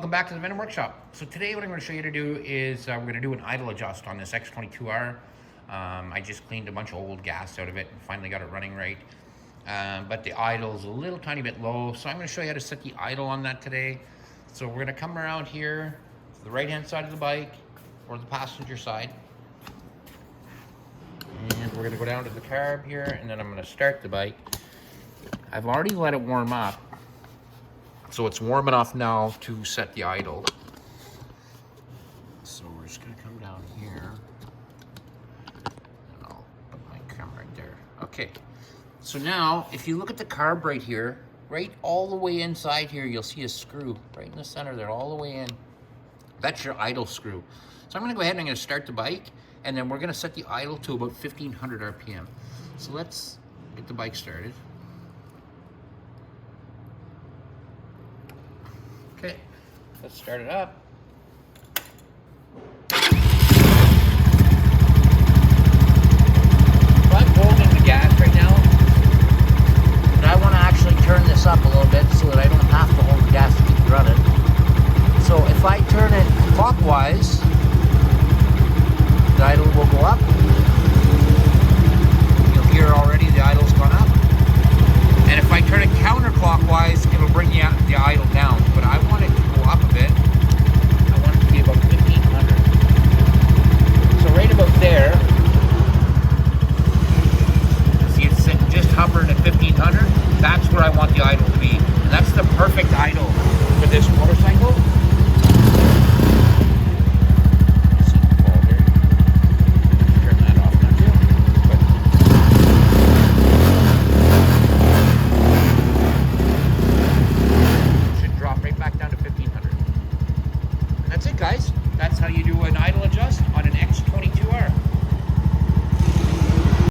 Welcome back to the Venom Workshop. So today what I'm going to show you to do is we're going to do an idle adjust on this X22R. I just cleaned a bunch of old gas out of it and finally got it running right. But the idle's a little tiny bit low, so I'm going to show you how to set the idle on that today. So we're going to come around here to the right hand side of the bike or the passenger side. And we're going to go down to the carb here, and then I'm going to start the bike. I've already let it warm up, so it's warm enough now to set the idle. So we're just going to come down here, and I'll put my camera right there. Okay, so now if you look at the carb right here, right all the way inside here, you'll see a screw right in the center there, all the way in. That's your idle screw. So I'm going to go ahead and I'm going to start the bike, and then we're going to set the idle to about 1500 RPM. So let's get the bike started. Okay, let's start it up. So I'm holding the gas right now, but I want to actually turn this up a little bit so that I don't have to hold the gas to keep it running. So if I turn it clockwise, the idle will go up. You'll hear already the idle's gone up. And if I turn it counterclockwise, it'll bring the idle down. But I want it to go up a bit. I want it to be about 1500. So right about there, see it's sitting just hovering at 1500. That's where I want the idle to be. And that's the perfect idle for this motorcycle. Guys, that's how you do an idle